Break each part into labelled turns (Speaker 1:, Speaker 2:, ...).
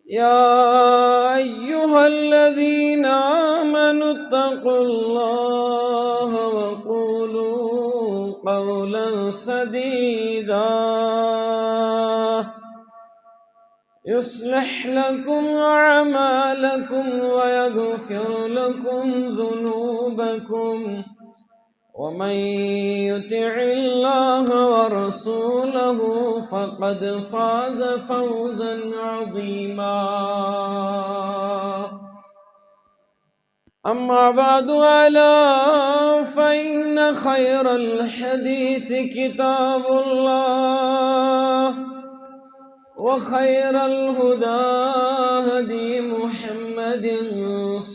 Speaker 1: يا أيها الذين آمنوا اتقوا الله وقولوا قولا سديدا يصلح لكم أعمالكم ويغفر لكم ذنوبكم ومن يطع الله ورسوله فقد فاز فوزا عظيما. أما بعد ألا فإن خير الحديث كتاب الله وخير الهدى هدي محمد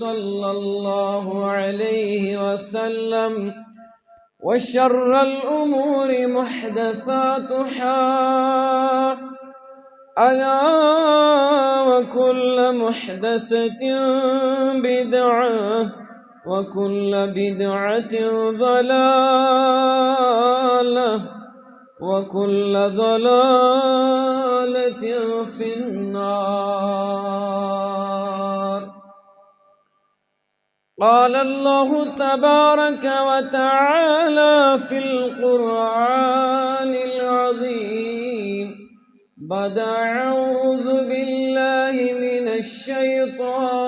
Speaker 1: صلى الله عليه وسلم وشر الأمور محدثاتها ألا وكل محدثة بدعة وكل بدعة ضلالة وكل ضلالة في النار. قال الله تبارك وتعالى في القرآن العظيم بعد أعوذ بالله من الشيطان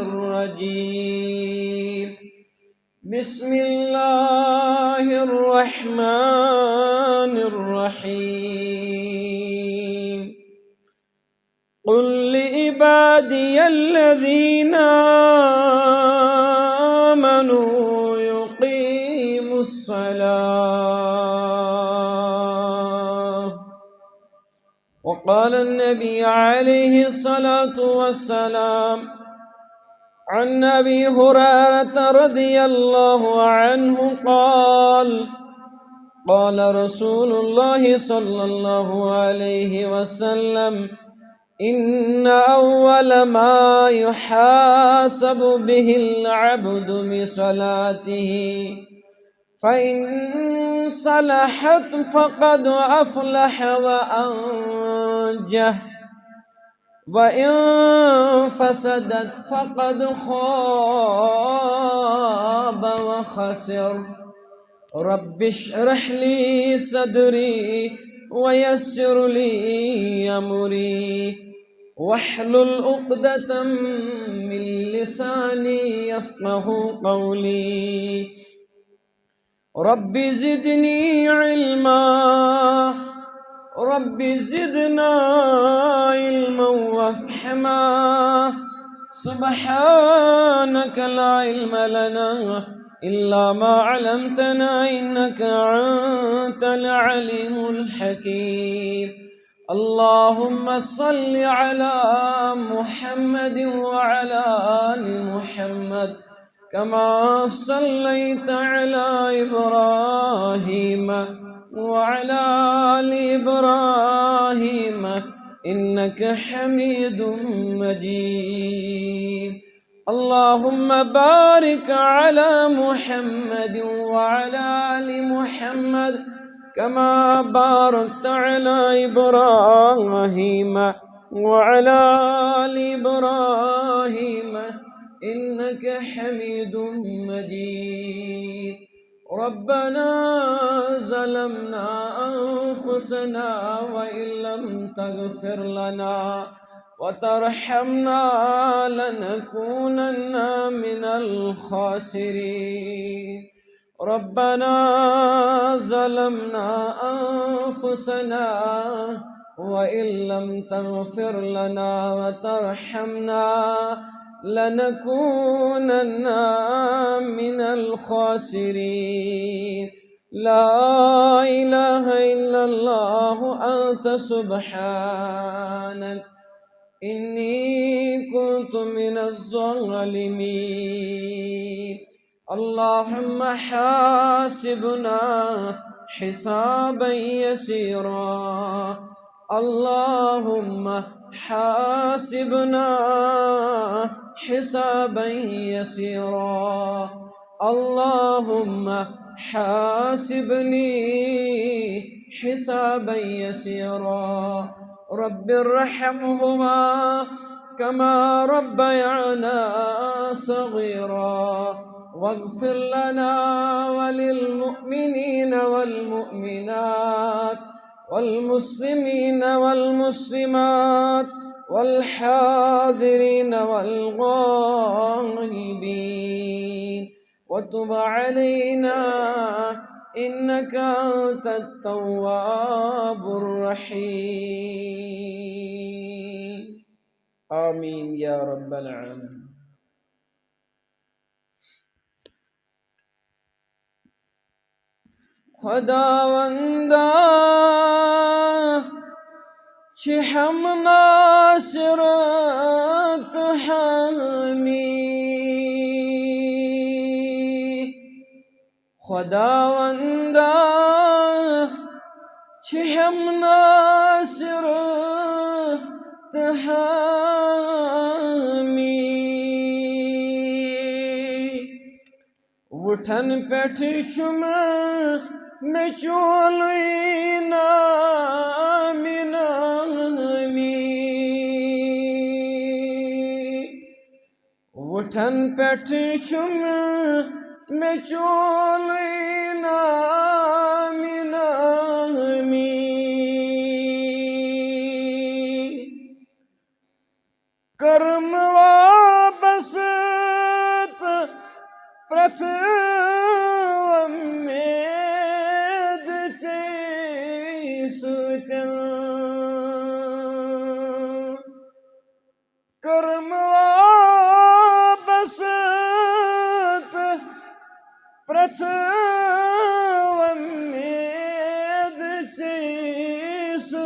Speaker 1: الرجيم. بسم الله الرحمن الرحيم. قل لعبادي الذين آمنوا يقيموا الصلاة. وقال النبي عليه الصلاة والسلام عن أبي هريرة رضي الله عنه قال قال رسول الله صلى الله عليه وسلم إن أول ما يحاسب به العبد بصلاته فإن صلحت فقد أفلح وأنجح وإن فسدت فقد خاب وخسر. رب اشرح لي صدري ويسر لي أمري واحلل عقدة من لساني يفقه قولي. رب زدني علما رب زدنا علما وافهما. سبحانك لا علم لنا إلا ما علمتنا إنك أنت العليم الحكيم. اللهم صل على محمد وعلى آل محمد كما صليت على إبراهيم وعلى آل إبراهيم إنك حميد مجيد. اللهم بارك على محمد وعلى آل محمد كما باركت على إبراهيم وعلى آل إبراهيم إنك حميد مجيد. ربنا ظلمنا أنفسنا وإن لم تغفر لنا وترحمنا لنكونن من الخاسرين. ربنا ظلمنا أنفسنا وإن لم تغفر لنا وترحمنا لنكونن من الخاسرين. لا إله إلا الله أنت سبحانك إني كنت من الظالمين. اللهم حاسبنا حسابا يسيرا. اللهم حاسبنا حسابا يسيرا. اللهم حاسبني حسابا يسيرا. رب ارحمهما كما ربيانا صغيرا واغفر لنا وللمؤمنين والمؤمنات والمسلمين والمسلمات والحاضرين والغائبين وتب علينا إنك أنت التواب الرحيم آمين يا رب العالمين. خداوندا چه هم ناصرت حمی خداوندا چه هم ناصرت حمی وٹھن پیٹھ چم میں چولئی نامی نامی وٹھن پیٹھ چم میں چولئی نامی نامی کرم وابست پرت کرم وابست پرت ومید چیسوتن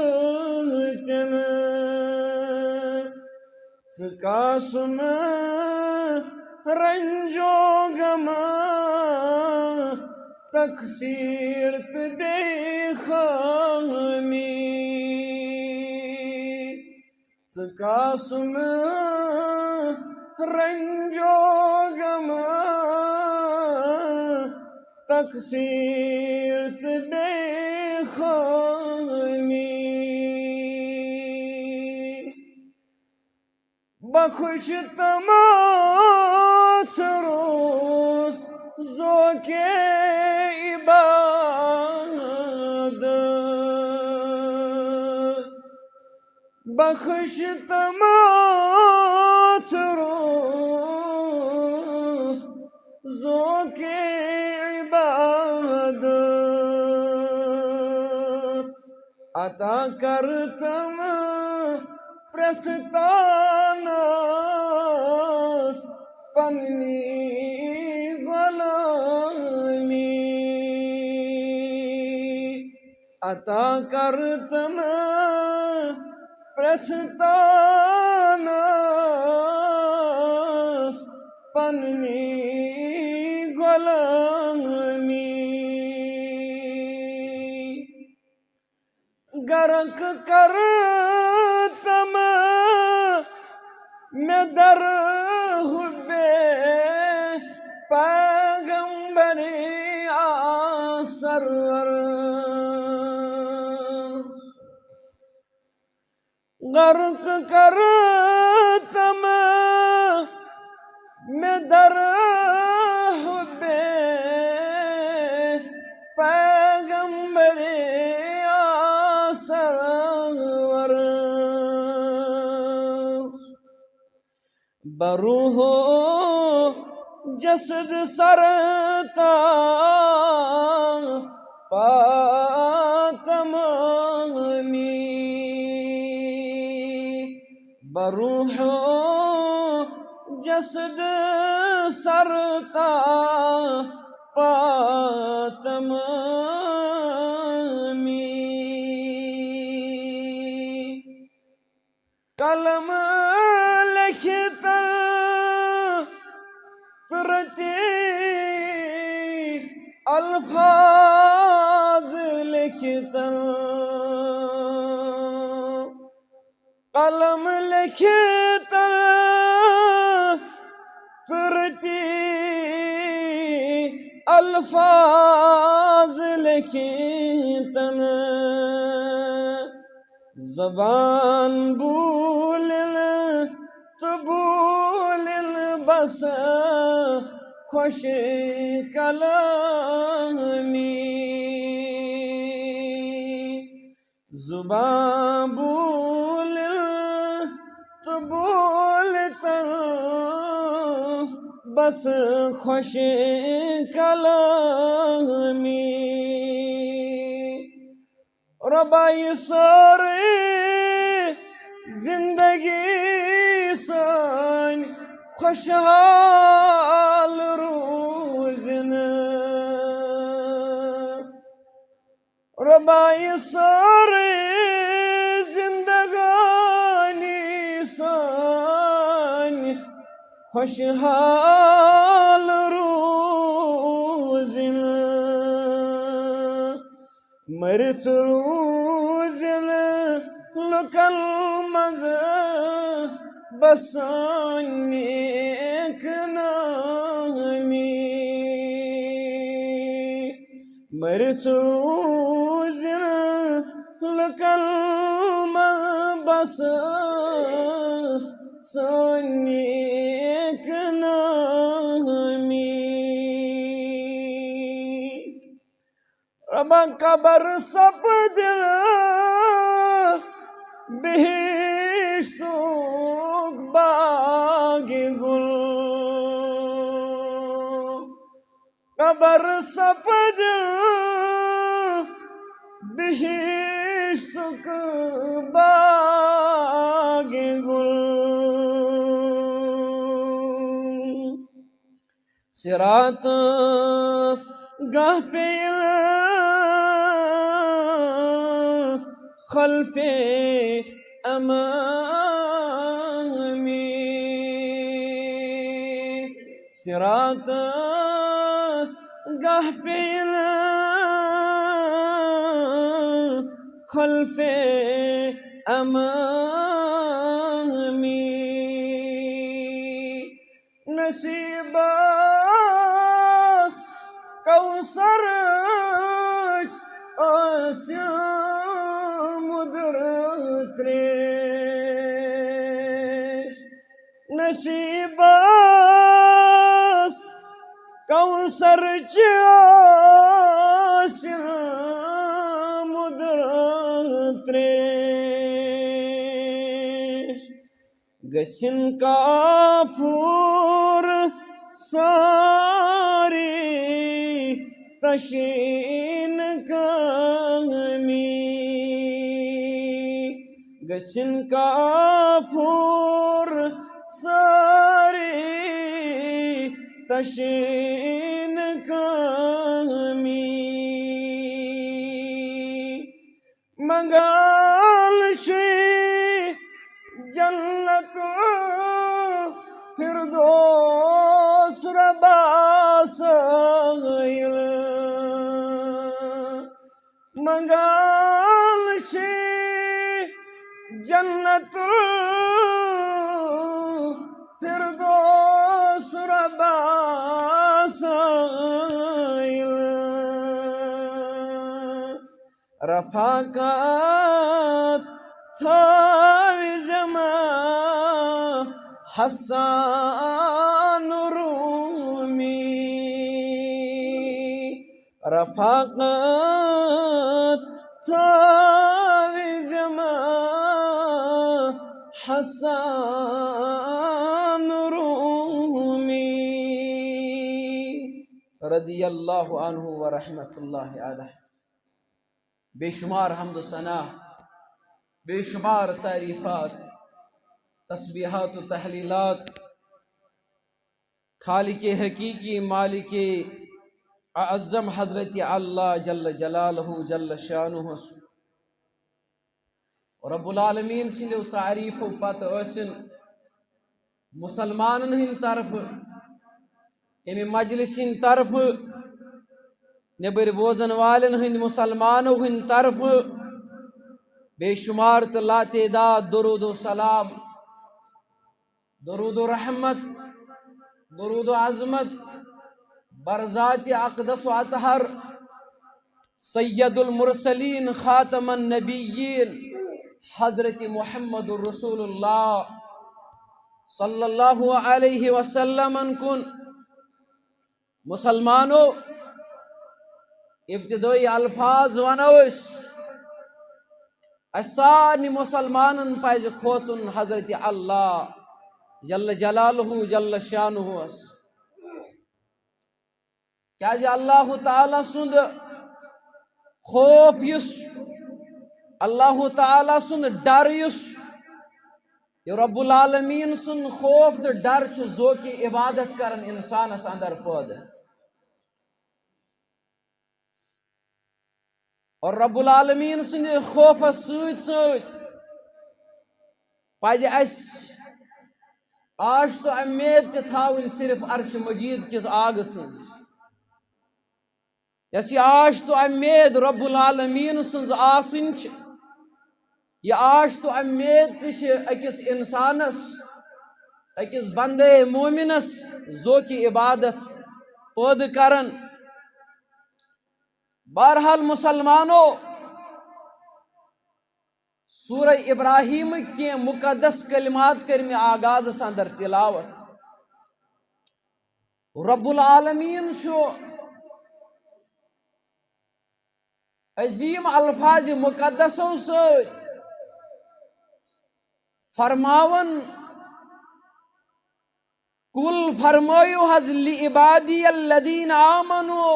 Speaker 1: سکاسم رنجو گما تقصیرت بے خامی سکاسم رنجو گما تقصیرت بے خامی بخش تمات روز ذوق عبادت بخش تمات روز ذوق عبادت عطا کرتم پرستاناس پننی غلامی عطا کرتم پرستاناس پننی غلامی غرق کرتم میں در حب پیغمبر سرور غرق کرتم میں در حب پیغمبر سرور بروح جسد سرتا پاتمامی بروح جسد سرتا پاتمامی قلم لکھتا ترتی الفاظ لکھتا قلم لکھتا ترتی الفاظ لکھتا زبان بولن تو بولن بس خوش کلامی زبان بولن تو بولتن بس خوش کلامی ربائی ساری زندگی سان خوشحال روزن ربائی ساری زندگانی سان خوشحال روزن مرت روزن لکن مز بسانی کنامی مرت روزن لکن مز بسانی کنامی ربا قبر سپدل بہشتوک باغ گل قبر سپدل بہشتوک باغ گل صراط گاہ پیل خلف امامی صراط گاہ پیل خلف امامی نصیب کوثر مدر تریش نصیب کوثر مدر تریش گسن کافور ساری تشین کامی گسن کافور ساری تشین کامی منگال شی جنت فردوس رباس منگال شی جنت فردوس رباس رفاقات تھاوی زمان حسان رومی رفاقات تھاوی زمان حسان رومی رضی اللہ عنہ ورحمت اللہ علیہ بے شمار حمد و ثنا بے شمار تعریفات تسبیحات و تحلیلات خالق حقیقی مالک اعظم حضرت اللہ جل جلالہ جل شانہ رب العالمین سندو تعریف و پتہ ٲسِن مسلمانن ہند طرف امہ مجلس ہند طرف نبر بوزن والن ہند مسلمانوں ہند طرف بے شمار تو لا تعداد درود و سلام درود و رحمت درود و عظمت برذات اقدس و اطہر سید المرسلین خاتم النبیین حضرت محمد رسول اللہ صلی اللہ علیہ وسلم کن مسلمانو ابتدائی الفاظ ونو سارے مسلمان پز کھوچن حضرت اللہ جل جلالہ جل شانہ کیا اللہ تعالیٰ سند خوف اللہ تعالیٰ سند ڈر یہ رب العالمین سند خوف تو ڈر ذوق عبادت کرن انسانس اندر پودہ اور رب العالمین سند خوف پز آش تو امید تھاون صرف عرش مجید کس آگ سنز یس یہ آش تو امید رب العالمین سنز آسن یہ آش تو امید اکس انسانس اکس بندے مومنس ذوق عبادت پود کرن بہرحال مسلمانو سورہ ابراہیم کی مقدس کلمات کر میں آغاز اندر تلاوت رب العالمین شو عظیم الفاظ مقدسوں سے فرماون کل فرمایو حض لعبادی الذین آمنو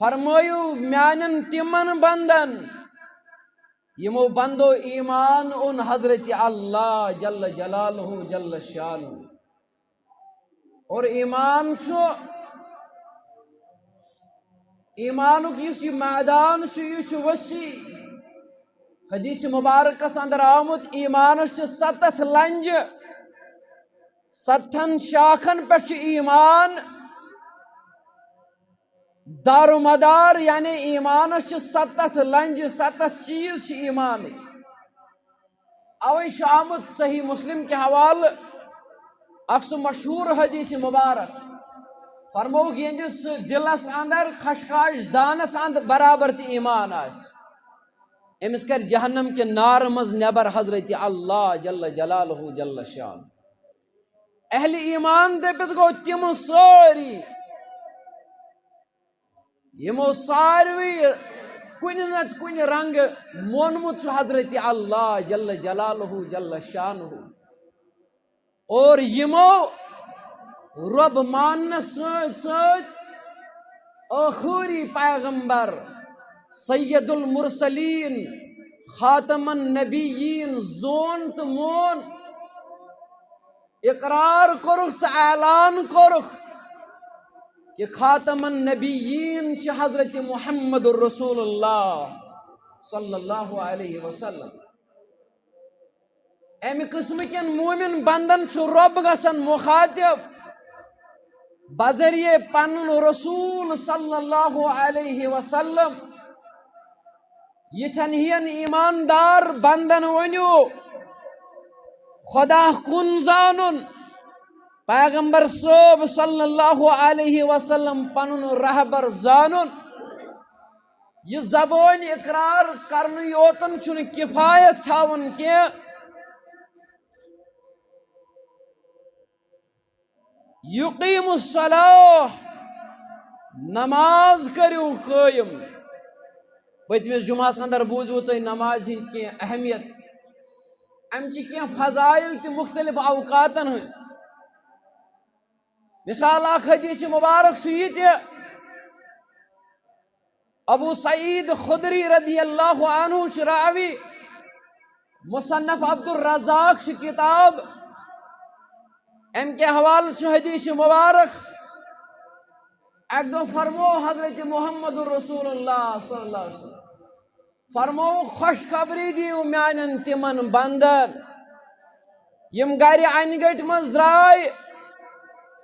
Speaker 1: فرمایو میانن تمن بندن یمو بندو ایمان ان حضرت اللہ جل جلالہ جل شانہ اور ایمان چھو ایمانک یہ میدان یہ وسیع حدیث مبارکس اندر آمت ایمانس 7 لنج 7 شاخن پہ ایمان دار و مدار یعنی ایمانس 7 لنج 7 چیز ایمان اوے آمت صحیح مسلم کے حوالہ اکثر مشہور حدیث مبارک فرموک یہندس دلس اندر خشخاش دانس اندر برابر تی ایمان امس کر جہنم کے نار مز نبر حضرت اللہ جل جلالہ جل شان اہل ایمان دپت گو تم ساری یمو ساروی کن نت کن رنگ مونمت حضرت اللہ جل جلالہ جل شانہ اور یمو رب ماننا آخری پیغمبر سید المرسلین خاتم النبیین زون تو مون اقرار کرخ تو اعلان کرخ کہ خاتم النبیین چھ حضرت محمد الرسول اللہ صلی اللہ علیہ وسلم امی قسم کن مومن بندن چھ رب گسن مخاطب بذریعہ پنن رسول صلی اللہ علیہ وسلم یتھن ہین ایماندار بندن ونیو خدا کن زانن پیغمبر صوب صلی اللہ علیہ وسلم پنن رہبر زانن یہ زبان اقرار کرن یوتن چھن کفایت تھاون کی یقیم الصلاح نماز کریو قائم پتمس جمعہ اندر بوزو تو نماز ہند کی اہمیت امچ کی فضائل تی مختلف اوقاتن ہند مثال اخ حدیث مبارک سیت ابو سعید خدری رضی اللہ عنہ راوی مصنف عبد الرزاق سے کتاب ام کے حوالہ سے حدیث مبارک ایک دو فرمو حضرت محمد رسول اللہ صلی اللہ علیہ وسلم فرمو خوشخبری دیو میانن تمن بندن یم گھر ان گٹ مز درائے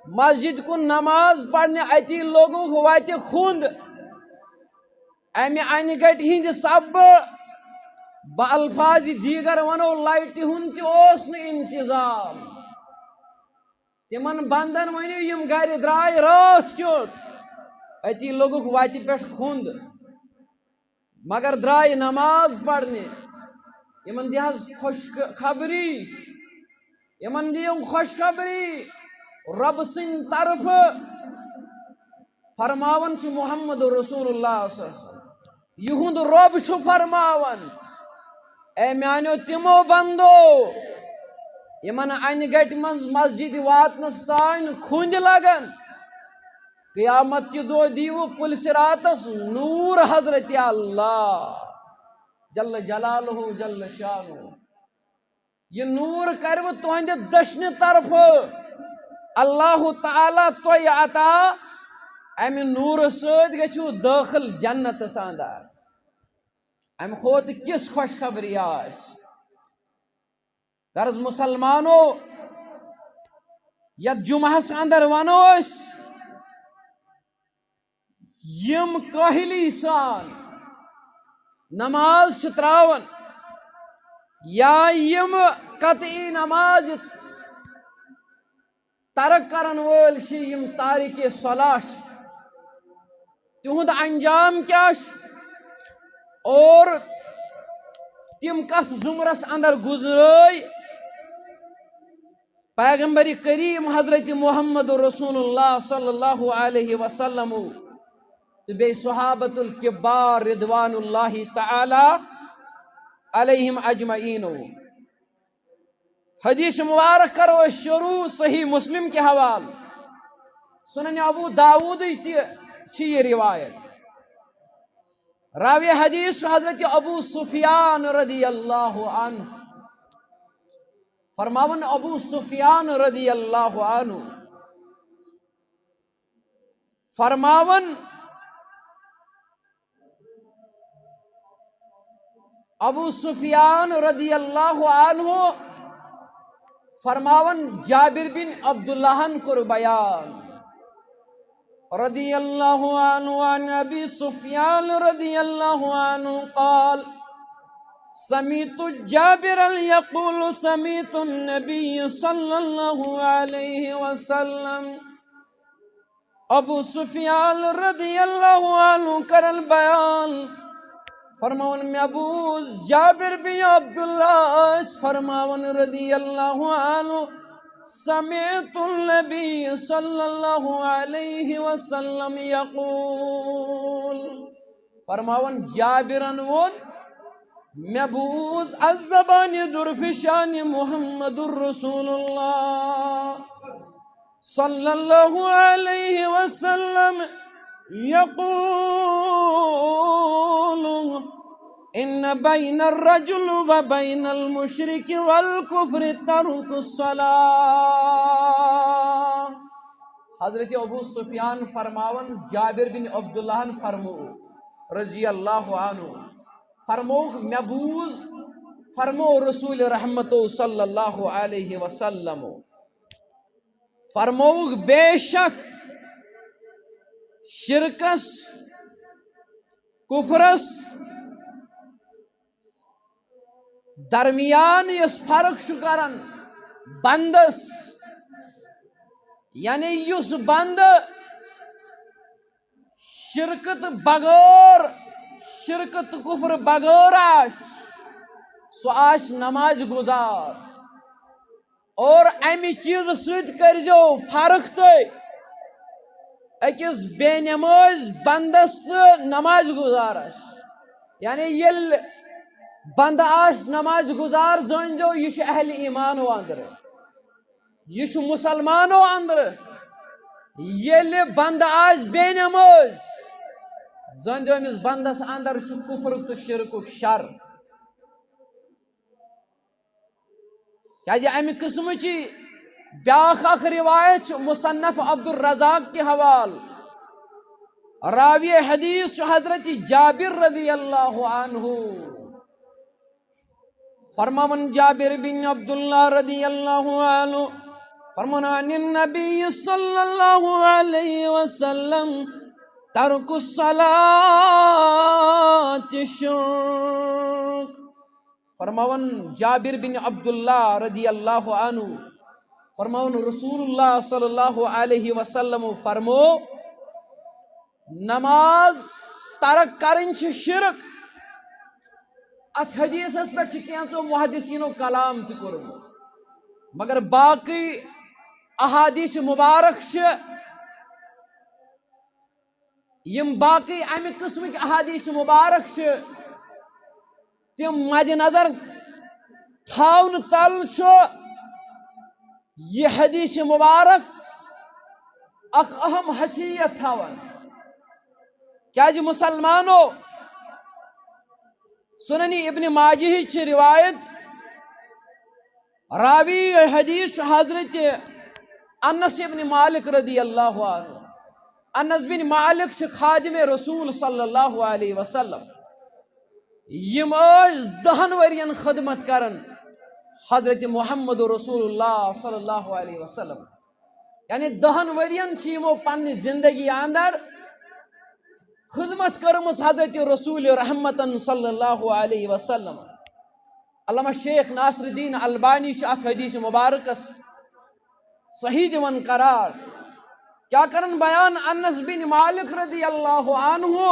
Speaker 1: مسجد کن نماز پڑھنے اتی لوگوں کو واتے خوند امی ان گٹ ہند سب بالفاظ دیگر ونو لائٹ ہند تہ انتظام تمن بندن ونیو یم گھر درائے رات کیوت اتی لوگوں کو واتے پہ خوند مگر درائے نماز پڑھنے یمن دی حظ خوش خبری یمن دیوں خوش خبری رب سن طرف فرماون چھ محمد رسول اللہ صلی اللہ علیہ وسلم یہند رب چھ فرماون اے میانو تمو بندو یمن ان گٹ من مسجد واتنس تان کھنج لگن قیامت کی دو دیو پل صراطس نور حضرت اللہ جل جلالہ جل شانہ یہ نور کرو تہند دشن طرف اللہ تعالی توہی عطا امہ نور سۭتۍ گژھِو داخل جنت اندر امہ کھوت کس خوش خبری آس غرض مسلمانو یت جمعہس اندر ونو اس یم کاہلی سان نماز چھ تراون یا یم قطعی نماز ترک کرن وول چھ یم تارک صلاح تہند انجام کیا اور تم کت زمرس اندر گزرے پیغمبر کریم حضرت محمد رسول اللہ صلی اللہ علیہ وسلم تو بی صحابت الکبار رضوان اللہ تعالی علیہم اجمعین حدیث مبارک کرو شروع صحیح مسلم کے حوال سنن ابو داود چھ یہ روایت راوی حدیث حضرت ابو سفیان رضی اللہ عنہ فرماون ابو سفیان رضی اللہ عنہ فرماون ابو سفیان رضی اللہ عنہ فرماون جابر بن عبداللہ کر بیان رضی اللہ عنہ عن ابی سفیان رضی اللہ عنہ قال سمعت جابرا یقول سمعت النبی صلی اللہ علیہ وسلم ابو سفیان رضی اللہ عنہ کرن بیان فرماون میں ابو جابر بن عبداللہ فرماون رضی اللہ عنہ سمعت النبی صلی اللہ علیہ وسلم یقول فرماون جابرن ون میں بوز الزبان درفشان محمد الرسول اللہ صلی اللہ علیہ وسلم یقول ان بین الرجل و بین المشرک والکفر ترک الصلاة حضرت ابو سفیان فرماون جابر بن عبداللہ فرمو رضی اللہ عنہ فرمو محبوز فرمو رسول رحمت صلی اللہ علیہ وسلم فرمو بے شک شرکس کفرس درمیان اس فرق شکرن بندس یعنی یس بند شرکت بغیر شرکت کفر بغیر آش سو آش نماز گزار اور امی چیز سید کرزو فرق تو اکس بے نماز بندس نماز گزار آش یعنی یل بند آش نماز گزار زنجو یہ اہل ایمان و اندر یہ مسلمان و اندر یل بند آش بے نماز زنجو امس بندس اندر کفر تو شرک شر کیا امی قسم چی بیاخ اخ روایت مصنف عبد الرزاق کے حوال راوی حدیث حضرت جابر رضی اللہ عنہ فرمان جابر بن عبداللہ رضی اللہ عنہ فرمان عن النبی صلی اللہ علیہ وسلم ترک الصلاة شرک فرمان جابر بن عبداللہ رضی اللہ عنہ فرمان رسول اللہ صلی اللہ علیہ وسلم فرمو نماز ترک کرن چھ شرک ات حدیث پہ کینچو محدثینو کلام تہ کورمت مگر باقی احادیث مبارک یم باقی امہ قسمک احادیث مبارک تم مد نظر تھاون تل یہ حدیث مبارک اخ اہم حیثیت تھاون کیا مسلمانو سنن ابن ماجہ چھ روایت راوی حدیث حضرت انس ابن مالک رضی اللہ عنہ انس بن مالک چھ خادم رسول صلی اللہ علیہ وسلم یم 10 ورین خدمت کرن حضرت محمد رسول اللہ صلی اللہ علیہ وسلم یعنی 10 ورین چیمو پنی زندگی اندر خدمت کرمس حضرت رسول رحمتن صلی اللہ علیہ وسلم علامہ شیخ ناصر الدین البانی ات حدیث مبارکس صحیح دیون قرار کیا کرن بیان انس بن مالک رضی اللہ عنہ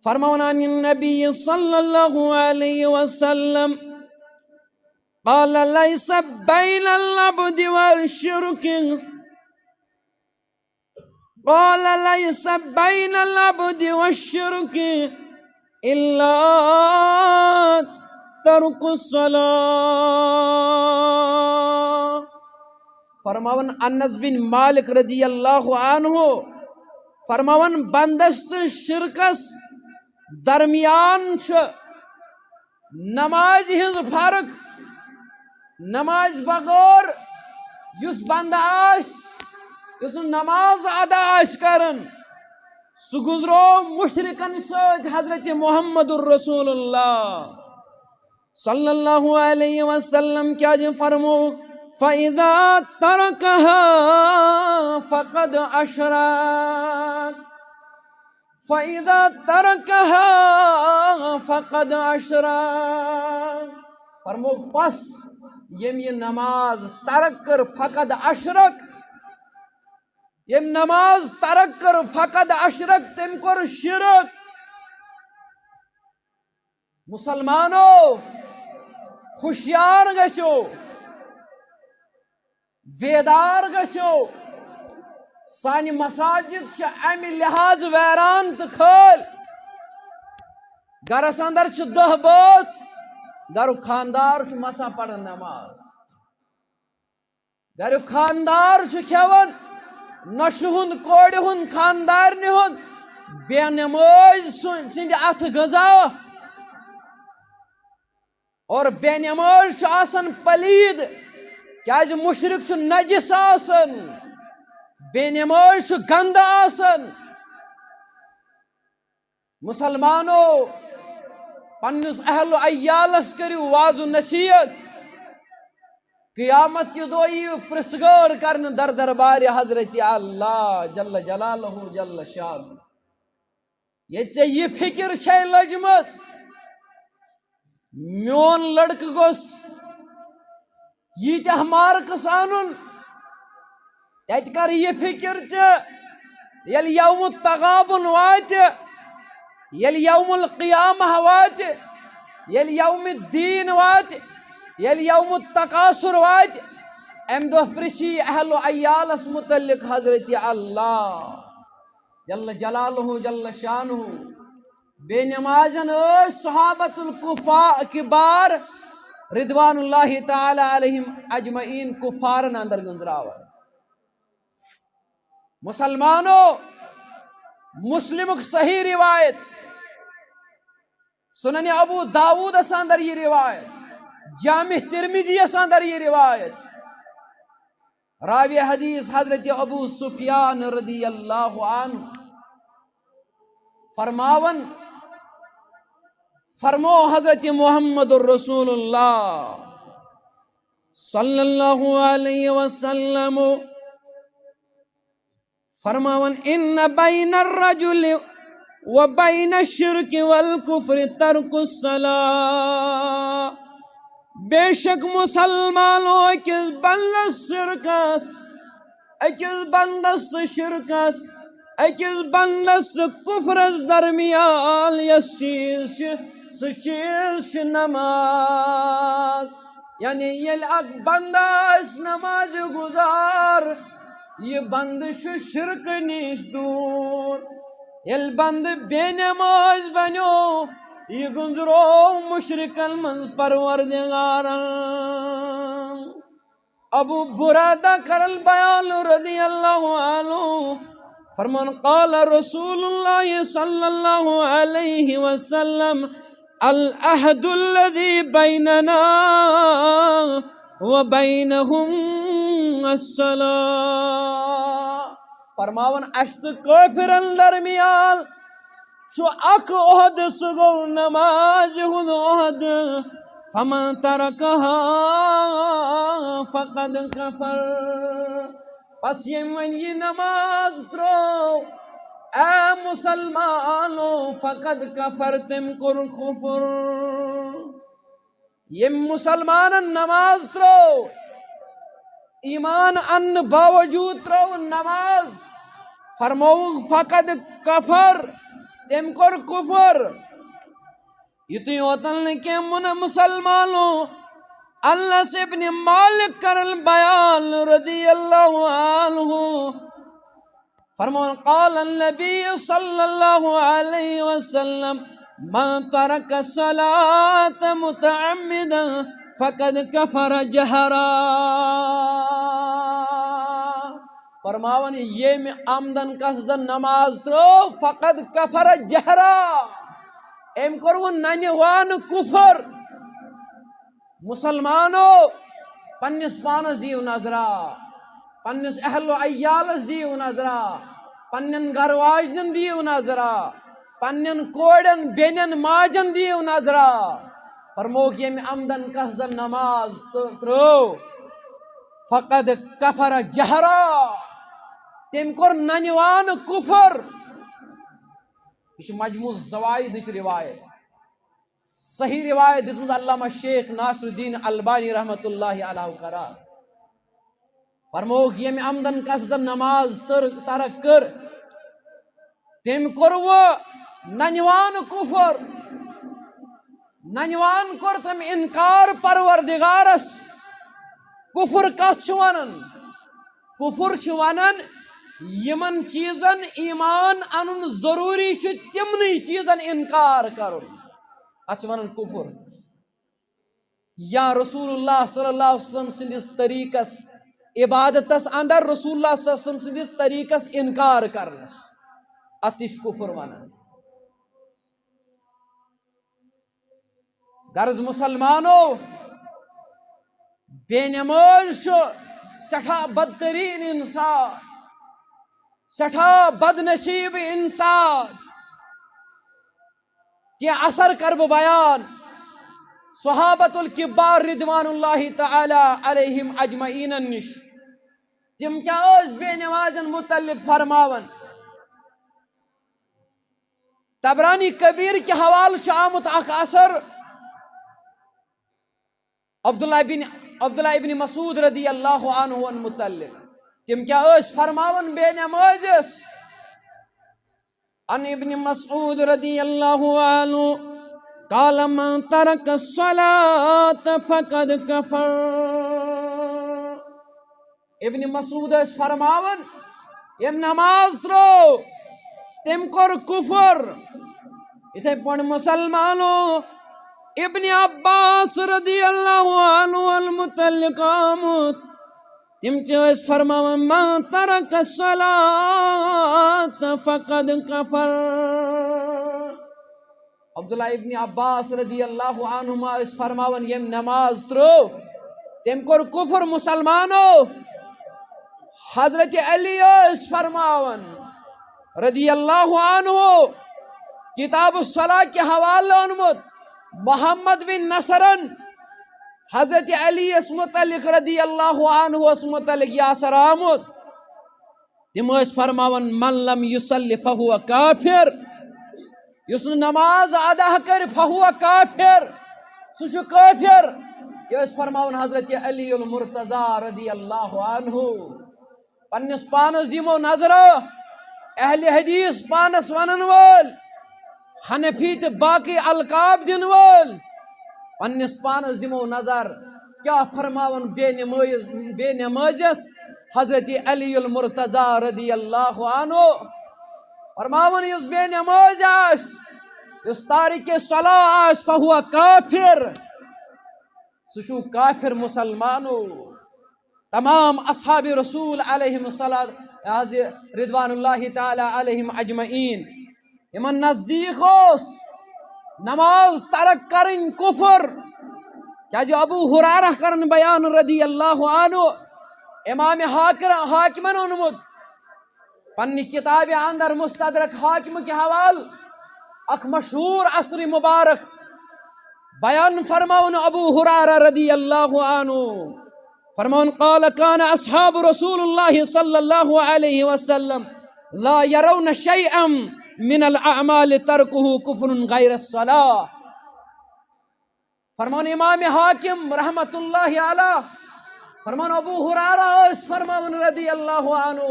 Speaker 1: فرماون عن النبی صلی اللہ علیہ وسلم قال ليس بين العبد والشرك قال ليس بين العبد والشرك إلا ترك الصلاة فرماون انس بن مالک رضی اللہ عنہ فرماون بندست شرکس درمیان نماز ہز فرق نماز بغور یس بند یس نماز ادا کرن سہ گزرو مشرکن ست حضرت محمد الرسول اللہ صلی اللہ علیہ وسلم کیا فرمو فَإِذَا تَرَكَهَا فَقَدْ أَشْرَكَ فَإِذَا تَرَكَهَا فَقَدْ أَشْرَكَ فرمو پس یم یہ نماز ترک کر فقد اشرک یم نماز ترک کر فقد اشرک تم کر شرک مسلمانو خوشیار گژھو بیدار گژھو سانی مساجد امہ لحاظ ویران تو کھل گرس اندر 10 بٲژ گھرک خاندار مسا پڑھن نماز گھرک خاندار کھیون نشہ ہند کورِ ہند خاندارنہ ہند بے نماز سند اتھ غذا اور بے نماز آسان پلید کیاز مشرک نجس آسان بے نماز گند آسان مسلمانو پنس اہل و عیالس کرو واض و نصیحت قیامت کی دو پرسگار کرن در دربار حضرت اللہ جل جلالہ جل شان یہ فکر چھ لجمت میون لڑک گوس یہ مارکس ان تت کر یہ فکر یل یوم التغابن وات یل یوم القیامہ وات یل یوم الدین وات یل یوم التقاصر وات ام دہ پرسی اہل و عیالس متعلق حضرت اللہ جل جلالہ جل شانہ بے نمازن صحابت الکبار رضوان اللہ تعالی علیہم اجمعین کفارن اندر گنزراور مسلمانو مسلمک صحیح روایت سنن ابو داود اس اندر یہ روایت جامع ترمذی اس اندر یہ روایت راوی حدیث حضرت ابو سفیان رضی اللہ عنہ فرمو حضرت محمد الرسول اللہ صلی اللہ علیہ وسلم فرماون ان بین الرجل و بین الشرک والکفر ترک الصلاة بے شک مسلمانوں اکس بندس شرکس اکس بندس شرکس اکس بندس کفرس درمیان یس چیز سہ چیز نماز یعنی یل اک بندہ نماز گزار یہ بند شرک نش دور یل بند بے نماز بنو یہ گزرو مشرکن من پروردگار ابو برادہ کرل بیان رضی اللہ عنہ فرمان قال رسول اللہ صلی اللہ علیہ وسلم العہد الذی بیننا وبینہم الصلاة فرماون اشت کافرن درمیان شو اک عہد سگو نماز ہن عہد فمن ترکہا فقد کفر پس یہ نماز ترو اے مسلمانو فقد کفر تم کر کفر یہ مسلمان نماز ترو ایمان ان باوجود ترو نماز فرمو فقد کفر تم کر کفر یتی ہوتن کے من مسلمانو اللہ سے ابن مالک کرل بیان رضی اللہ عنہ فرمان قال النبی صلی اللہ علیہ وسلم من ترک الصلاة متعمدا فقد کفر جہرا فرماون یہ میں آمدن قصدن نماز ترو فقد کفر جہرا ایم کرون ننوان کفر مسلمانو پنس پانس دیو نظرہ پنس اہل و عیالس دیو نظرہ پنن گھر واجن دیو نظرہ پنن کوڑن بینن ماجن دیو نظرہ فرموک یہ میں آمدن قصدن نماز ترو فقد کفر جہرا تم کر ننوان کفر یہ مجموع زوائد روایت صحیح روایت اس میں علامہ شیخ ناصر الدین البانی رحمۃ اللہ علیہ قرار فرموک یہ میں آمدن قصدن نماز ترک کر تم کر وہ ننوان کفر ننوان کر تم انکار پروردگارس کفر کت ونن کفر ونن یمن چیزن ایمان انن ضروری تمنی چیزن انکار کرن ات ونن کفر یا رسول اللہ صلی اللہ علیہ وسلم سندس طریقس عبادتس اندر رسول اللہ صلی اللہ علیہ وسلم سندس طریقس انکار کرنس اتش کفر ونن غرض مسلمانو بے نماز سٹھا بدترین انسان سٹھا بد نصیب انسان کہ اثر کرب بیان صحابت الکبار رضوان اللہ تعالی علیہم اجمعین نش تم کیا بے نمازن متعلق فرماون تبرانی کبیر کے حوال آمت اخ اثر عبداللہ ابن مسعود رضی اللہ عنہ متعلق تم کیا فرماون بے نمازس ان ابن مسعود رضی اللہ عنہ قال من ترک الصلاة فقد کفر ابن مسعود فرماون یہ نماز ترو تم کر کفر اتھے پڑھ مسلمانوں ابن عباس رضی اللہ عنہ المتعلق آمد تم چیز فرماون من ترک الصلاة فقد کفر عبداللہ ابن عباس رضی اللہ عنہما اس فرماون یم نماز ترو تم کر کفر مسلمانو حضرت علی اس فرماون رضی اللہ عنہ کتاب الصلاة کے حوالہ انمت محمد بن نصرن حضرت علی اس متعلق رضی اللہ عنہ اس متعلق یاسر آمد تم اس فرماون من لم یصلی فہو کافر یس نماز ادا کر فہو کافر سو کافر یہ اس فرماون حضرت علی المرتضی رضی اللہ عنہ پنس پانس دیمو نظر اہل حدیث پانس ونن وول حنفی تو باقی القاب دن وول پنس پانس دمو نظر کیا فرماون بے نمازس حضرت علی المرتضی رضی اللہ عنہ فرماون یس بے نماز آس یس تارک صلاح آس فہو کافر سچو کافر مسلمانو تمام اصحاب رسول علیہم الصلاۃ رضوان اللہ تعالی علیہم اجمعین یمن نزدیک نماز ترک کرن کفر کیا جو ابو ہریرہ کرن بیان رضی اللہ عنہ امام حاکمن اونمت پنی کتاب اندر مستدرک حاکم کے حوال اک مشہور عصر مبارک بیان فرماؤن ابو ہریرہ رضی اللہ عنہ فرماؤن قال كان اصحاب رسول اللہ صلی اللہ علیہ وسلم لا يرون شيئا من الاعمال ترکه کفر غیر الصلاة فرمان امام حاکم رحمت اللہ علیہ فرمان ابو ہریرہ اس فرمان رضی اللہ عنہ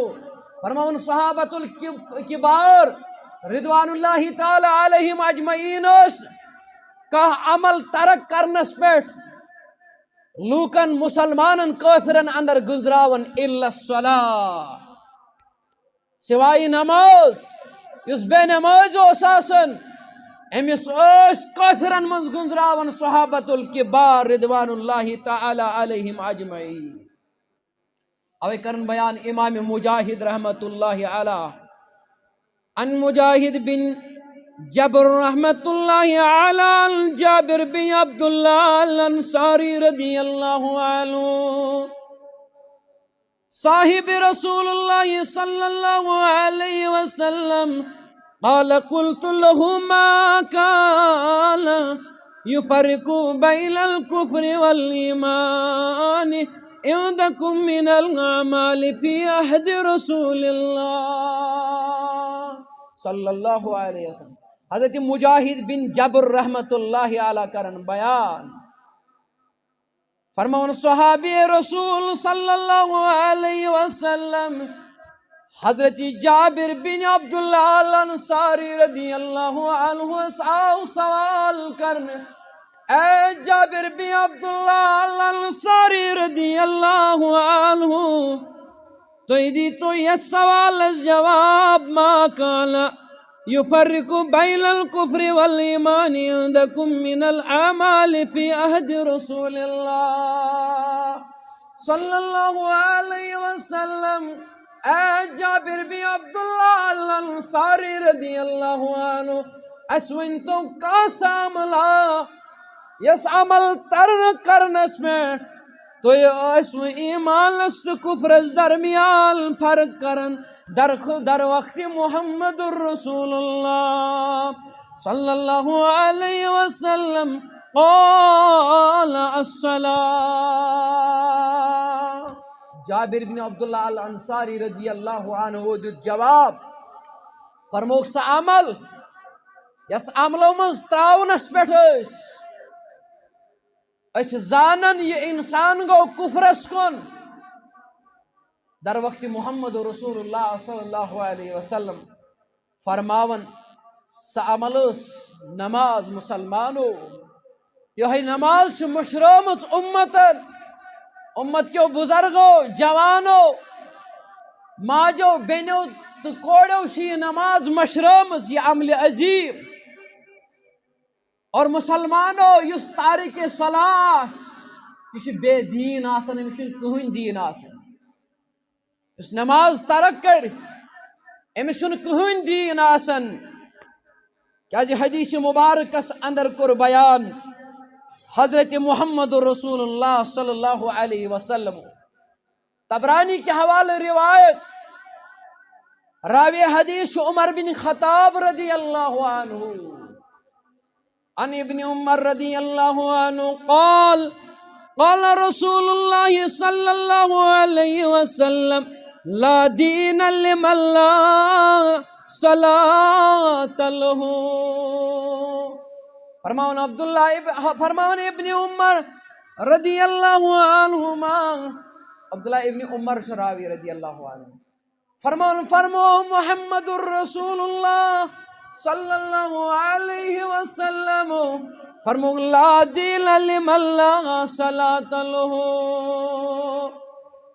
Speaker 1: فرمان صحابت الکبار رضوان اللہ تعالی علیہم اجمعین اس کا عمل ترک کرنس پیٹ لوکن مسلمانن کافرن اندر گزراون الا الصلاة سوائی نماز اس بے نماز آسن امس کافرن من گزراون صحابت الکبار رضوان اللہ تعالی علیہم اجمعین اوے کرن بیان امام مجاہد رحمت اللہ علیہ ان مجاہد بن جبر رحمت اللہ علی جابر بن عبداللہ الانصاری رضی اللہ عنہ صاحب رسول اللہ صلی اللہ علیہ وسلم قال قلت له ما كان يفرق بين الكفر والإيمان عندكم من الأعمال في عهد رسول الله صلی اللہ علیہ وسلم حضرت مجاہد بن جبر رحمت اللہ علیہ کرن بیان فرماؤن صحابی رسول صلی اللہ علیہ وسلم حضرت جابر بن عبداللہ الانصاری رضی اللہ عنہ سوال کرن اے جابر بن عبداللہ الانصاری رضی اللہ عنہ تو یہ سوال جواب ما کالا يفرق بين الكفر والإيمان عندكم من الأعمال في عهد رسول الله صلى الله عليه وسلم اے جابر بن عبداللہ الانصاری رضی اللہ عنہ اسوین تو کاسا عملا یس عمل ترن کرنس میں تو یہ اسو ایمان است کفرز درمیان فرق کرن در وقت محمد الرسول اللہ صلی اللہ علیہ وسلم قال الصلاة جابر بن عبداللہ الانصاری رضی اللہ عنہ جواب فرموک سا عمل یس عملو مز تراؤنس پیٹھ اس زانن یہ انسان گو کفرس کن در وقت محمد رسول اللہ صلی اللہ علیہ وسلم فرماون سا عملس نماز مسلمانو یہ نماز مشرومت امت کیو بزرگو جوانو ماجو بینو تو کوڑو شی نماز مشرومت یہ عمل عظیم اور مسلمانو یس تارک صلاح یہ بے دین آسن امس کہین دین آسن اس نماز ترک کر امس کہین دین آسن کیا جی حدیث مبارکس اندر کر بیان حضرت محمد رسول اللہ صلی اللہ علیہ وسلم طبرانی کے حوالے روایت راوی حدیث عمر بن خطاب رضی اللہ عنہ عن ابن عمر رضی اللہ عنہ قال قال رسول اللہ صلی اللہ علیہ وسلم لا دین لمن لا صلاة له فرماؤن ابن عمر رضی اللہ عنہما عبداللہ ابن عمر شراوی رضی اللہ عنہ فرماؤن محمد الرسول اللہ صلی اللہ علیہ وسلم فرمون لا دین لمن لا صلاۃ لہ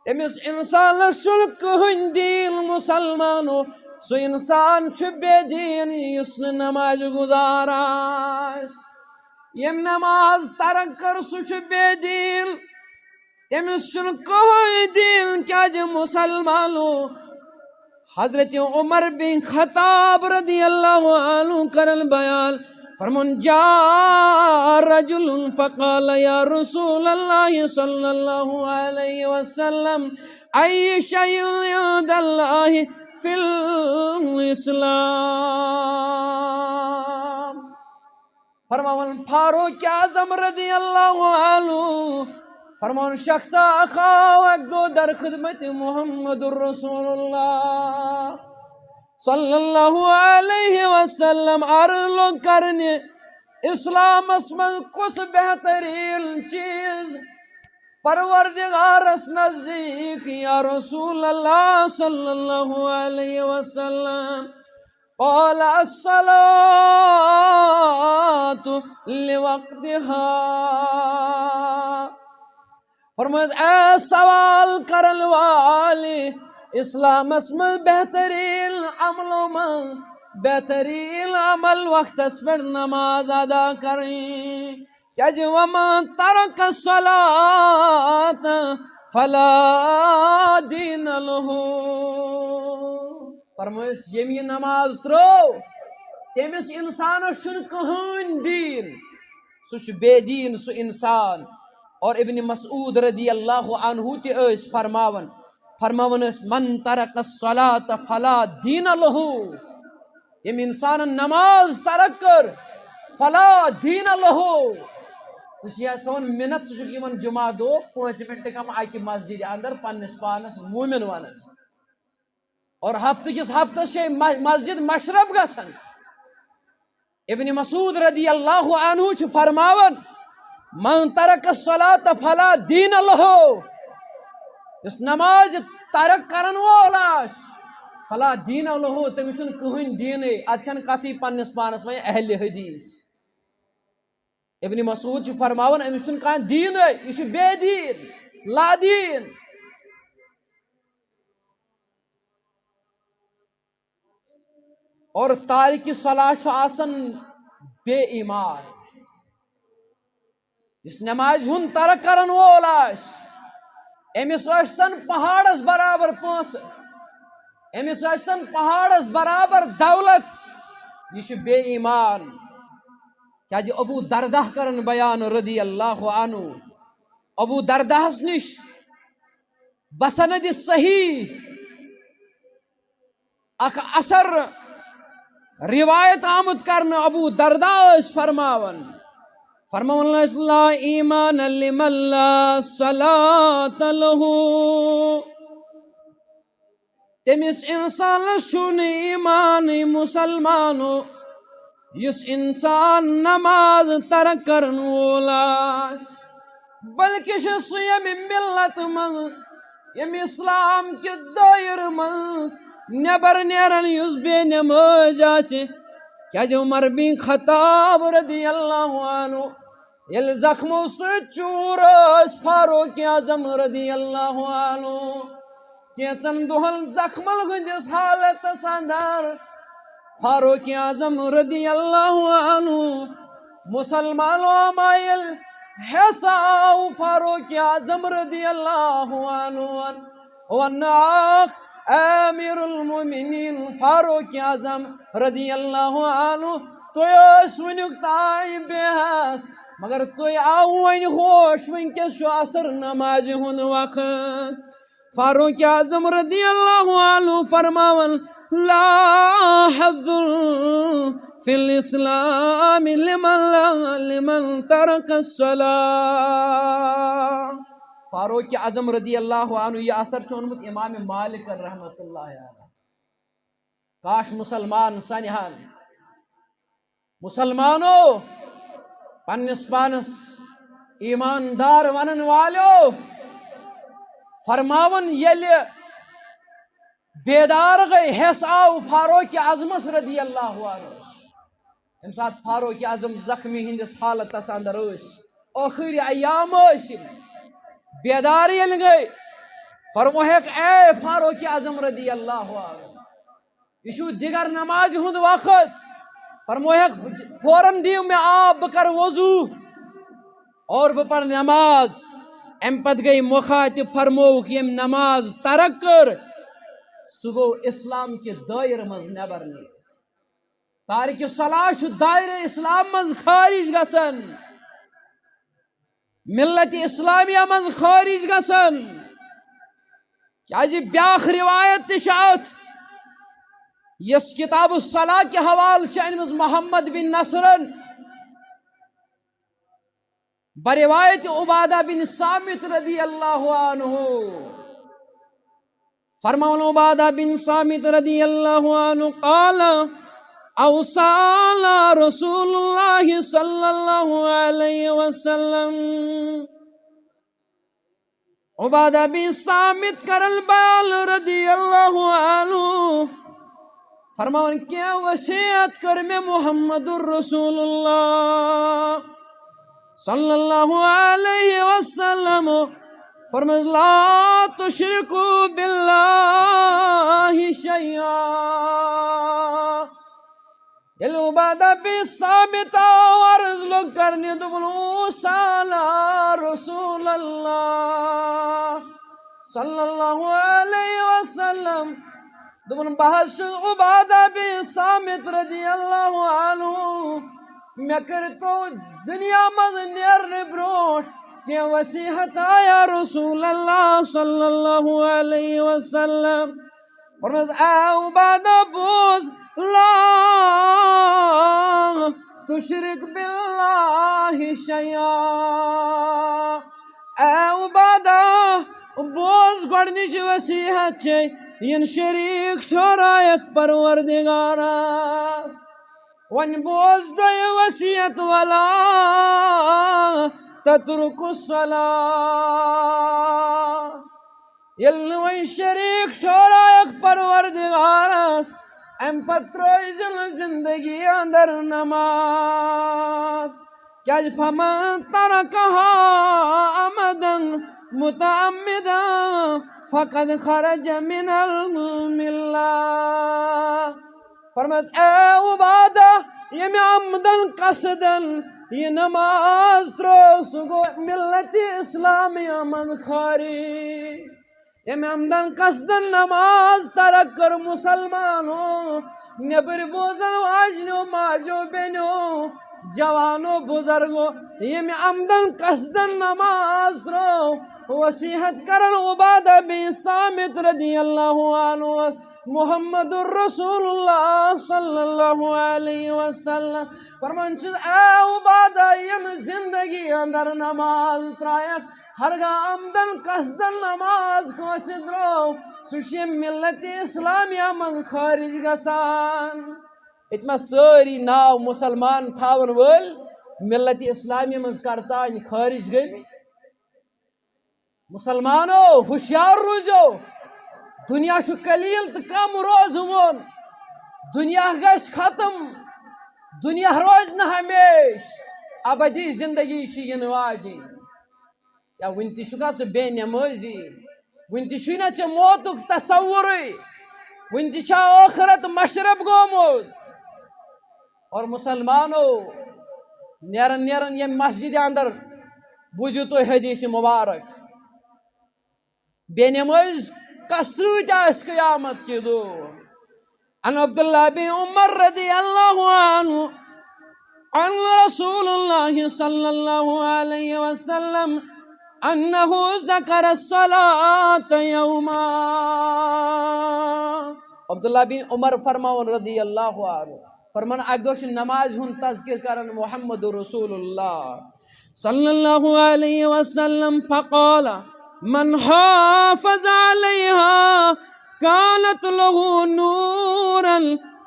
Speaker 1: تمس انسان چھُنہٕ کٕہٕنۍ دیٖن مُسلمانو سُہ انسان چھُ بے دیٖن یُس نہٕ نمازِ گُزار آسہِ ییٚمۍ نماز ترک کٔر سُہ چھُ بے دیٖن تٔمِس چھُنہٕ کٕہٕنۍ دیٖن کیٛازِ مُسلمانو حضرت عمر بن خطاب رضی اللہ عنہ کرن بیان فرمون جاء رجل فقال یا رسول اللہ صلی اللہ علیہ وسلم ای شیء عند اللہ فی الاسلام فرمون فاروق اعظم رضی اللہ عنہ فرمان شخص اخاو ایک دو در خدمت محمد الرسول اللہ صلی اللہ علیہ وسلم عرض کرنے اسلام اسمن کس بہترین چیز پروردگارس نزدیک یا رسول اللہ صلی اللہ علیہ وسلم قال الصلاة لوقتها فرمائز اے سوال کرن والی اسلام اسمن بہترین عملوں میں بہترین عمل وقت اس پر نماز ادا کریں کیا جو وَمَن تَرَكَ الصَّلَاةَ فَلَا دِينَ لَهُ فرمائز یمی نماز ترو تیمس انسان شن کہن دین سوچ بے دین سو انسان اور ابن مسعود رضی اللہ عنہ تی اس فرماون اس من ترک الصلاة فلا دین لہو یم انسان نماز ترک کر فلا دین لہو سچیاس تون منت سچک یمن جمعہ دو 5 منٹ کم آئی مسجد اندر پنس پانس مومن ونس اور ہفتہ سے مسجد مشرب گسن ابن مسعود رضی اللہ عنہ فرماون من ترک الصلاة فلا دین لہو اس نماز ترک کرن وولاش فلا دین لہو تمس چھن کہن دین اتھن کتھی پنس پانس وے اہل حدیث ابن مسعود فرماون امس چھن کان دین یہ بے دین لا دین اور تارک صلاح آسن بے ایمان اس نماز ہن ترک کرن وول آس امس ٲسۍتن پہاڑس برابر پونس امس ٲسۍتن پہاڑس برابر دولت یہ بے ایمان کیا جی ابو دردہ کرن بیان رضی اللہ عنہ ابو دردہس نش بسند صحیح اخ اثر روایت آمد کرن ابو دردہ فرماون لا ایمان لمن لا صلاة له تمس انسان شن ایمان مسلمانو یس انسان نماز ترک کرن وولاس بلکہ یم ملت من یم اسلام کے دائر من نبر نیرن یس بے نماز آسے کیا جو عمر بن خطاب رضی اللہ عنہ یل زخموں سے چور فاروق اعظم رضی اللہ عنہ کیچن دہن زخمل ہندس حالت اندر فاروق اعظم رضی اللہ عنہ مسلمانوں مائل حیثا فاروق اعظم رضی اللہ عنہ وناخ امیر المومنین فاروق اعظم رضی اللہ عنہ تو ونک تائیں بے حس مگر تو آو ون ہوش ونکس اثر نماز ہند وقت فاروق اعظم رضی اللہ عنہ فرماون لا حظ فی الاسلام لمن ترک الصلاة فاروق اعظم رضی اللہ عنہ یہ اثر چونمت امام مالک رحمت اللہ علیہ کاش مسلمان سنہان مسلمانو پنس پانس ایماندار ونن والو فرماون یل بیدار گئی حس آو فاروق اعظمس رضی اللہ عنہ ام سات فاروق اعظم زخمی ہندس حالتس اندر آخری ایام بیدار یل گئی فرموہک اے فاروق اعظم رضی اللہ عنہ یہ دیگر نماز ہند وقت فرموہک فوراً دیو میں آب بکر وضو اور بہ پڑھ نماز ام پت گئی مخاطب فرموک یم نماز ترک کر سہ گو اسلام کے دائر مز نبر نیت تارک صلاح دائر اسلام مز خارج گسن ملت اسلامیہ مز خارج گسن کیا بیاخ روایت تشاعت یس کتاب الصلاح کے حوال چانمز محمد بن نصرن بروایت عبادہ بن صامت رضی اللہ عنہ فرمان عبادہ بن صامت رضی اللہ عنہ قال اوصانا رسول اللہ صلی اللہ علیہ وسلم عبادہ بن صامت کرل بال رضی اللہ عنہ فرمان کیا وصیت کر میں محمد الرسول اللہ صلی اللہ علیہ وسلم فرمز لا تشرکو باللہ شیئا یل عبادہ بن صامت عرض لوگ کرنے دبنو سالا رسول اللہ صلی اللہ علیہ وسلم دبن بحث عبادہ بن صامت رضی اللہ عنہ میں کرتو دنیا مز نیرن بروٹ کہ وصیحت آیا رسول اللہ صلی اللہ علیہ وسلم فرمز اے عبادہ بوز لا تشرک باللہ شیئا اے عبادہ بوز گوڑنچ وصیحت چے ین شریک ٹھورائک پروردگارس ون بوز دوی وصیت ولا تترک الصلاة یل وی شریک ٹھورائک پروردگارس ام پتروزل زندگی اندر نماز کیا فمن ترکہا عمدا متعمدا فقد خرج من الملہ فرماس اے عبادہ یم عمدن قصدن یہ نماز ترو سگو ملت اسلامیہ من خارج یم عمدن قصدن نماز ترک کر مسلمانوں نبر بوزن واجنو ماجو بینو جوانو بزرگو یم عمدن قصدن نماز ترو وصیحت کرن عبادہ بن صامت رضی اللہ عنہ محمد الرسول اللہ صلی اللہ علیہ وسلم فرمان چیز اے عبادہ یم زندگی اندر نماز ترائک ہرگاہ عمدن قصدن نماز قاصد رو سوشی ملت اسلامیہ من خارج گسان اتما ساری ناو مسلمان تھاون ول ملت اسلامیہ من کرتان خارج گئی مسلمانو ہوشیار روزو دنیا شو قلیل تو کم روز ہون دنیا گش ختم دنیا روز نہ ہمیش ابدی زندگی ین واجی یا ونتی شکا سے بے نمازی ونتی چھونا چھ موتک تصوری ونتی چھا آخرت مشرب گومود اور مسلمانو نیرن نیرن یہ مسجد اندر بوجھو تو حدیث مبارک بے نماز کسرت آس قیامت کی دو عن عبداللہ بن عمر رضی اللہ عنہ عن رسول اللہ صلی اللہ علیہ وسلم انہو ذکر الصلاة یوما عبداللہ بن عمر فرماون رضی اللہ عنہ فرمان اگوش نماز ہن تذکر کرن محمد رسول اللہ صلی اللہ علیہ وسلم فقال من حافظ علیہا كانت له نورا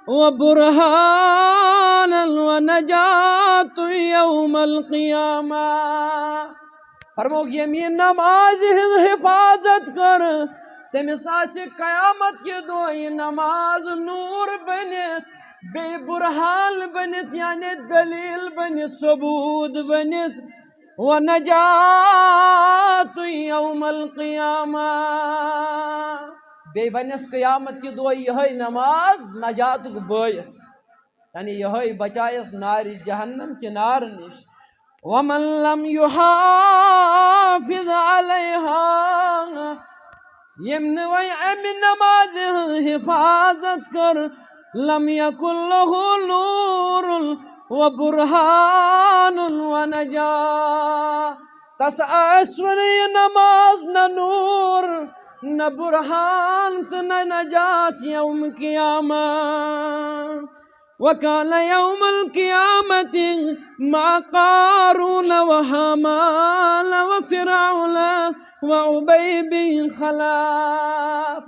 Speaker 1: وبرهانا ونجاة يوم القيامة فرمو کہ یہ نماز حفاظت کر تمس آسہِ قیامت کہ دۄہ یہِ نماز نور بنِتھ بیٚیہِ برہان بنِتھ یعنی دلیل بنِتھ ثبوت بنِتھ ونجات یوم القیامہ بیٚیہِ بنٮ۪س قیامت کہ دۄہ یِہوٚے نماز نجاتُک بٲیِس یعنی یِہوٚے بچایس نارِ جہنم کہِ نارٕ نِش ومن لم يحافظ علیہا یم نہٕ وۄنۍ امہِ نمازِ ہٕنٛز حفاظت کٔر لم یکن لہ نور وبرہان ونجاة تس آسہِ نہٕ یہِ نماز نہ نور نہ برہان تہٕ نہ نجات یوم قیامہ وقال يوم القيامة مع قارون وهامان وفرعون وأبي بن خلف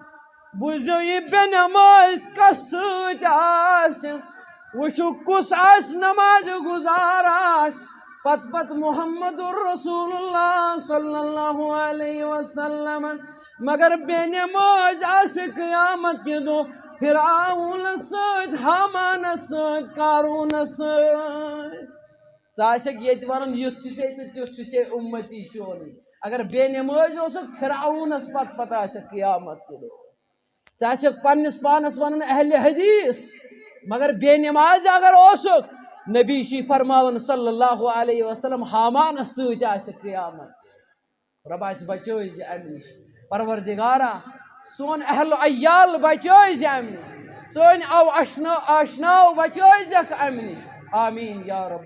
Speaker 1: بوزو یہ بے نماز کس سۭتۍ آسہِ وٕچھو کُس آسہِ نماز گزار آسہِ پت محمد رسول اللہ صلی اللہ علیہ وسلم مگر بے نماز آسہِ قیامت کہ دۄہ فرعونس سۭتۍ حامانس سۭتۍ قارونس سۭتۍ ژٕ آسکھ ییٚتہِ وَنان یُتھ چھُ ژےٚ تہٕ تیُتھ چھُ ژےٚ اُمتی چونٕے اگر بے نماز اوسکھ فرعونس پتہٕ آسکھ قیامت کہ دۄہ ژٕ آسکھ پننس پانس ونان اہل حدیث مگر بے نماز اگر اوسکھ نبی چھ فرماون صلی اللہ علیہ وسلم حامانس سۭتۍ آسہِ قیامت رب آسہِ بچٲیزِ امہِ نش پروردگارا سون اہل عیال بچٲیزِ امہِ نش سٲنۍ آشناو بچٲیزکھ امہِ نش آمیٖن یا رب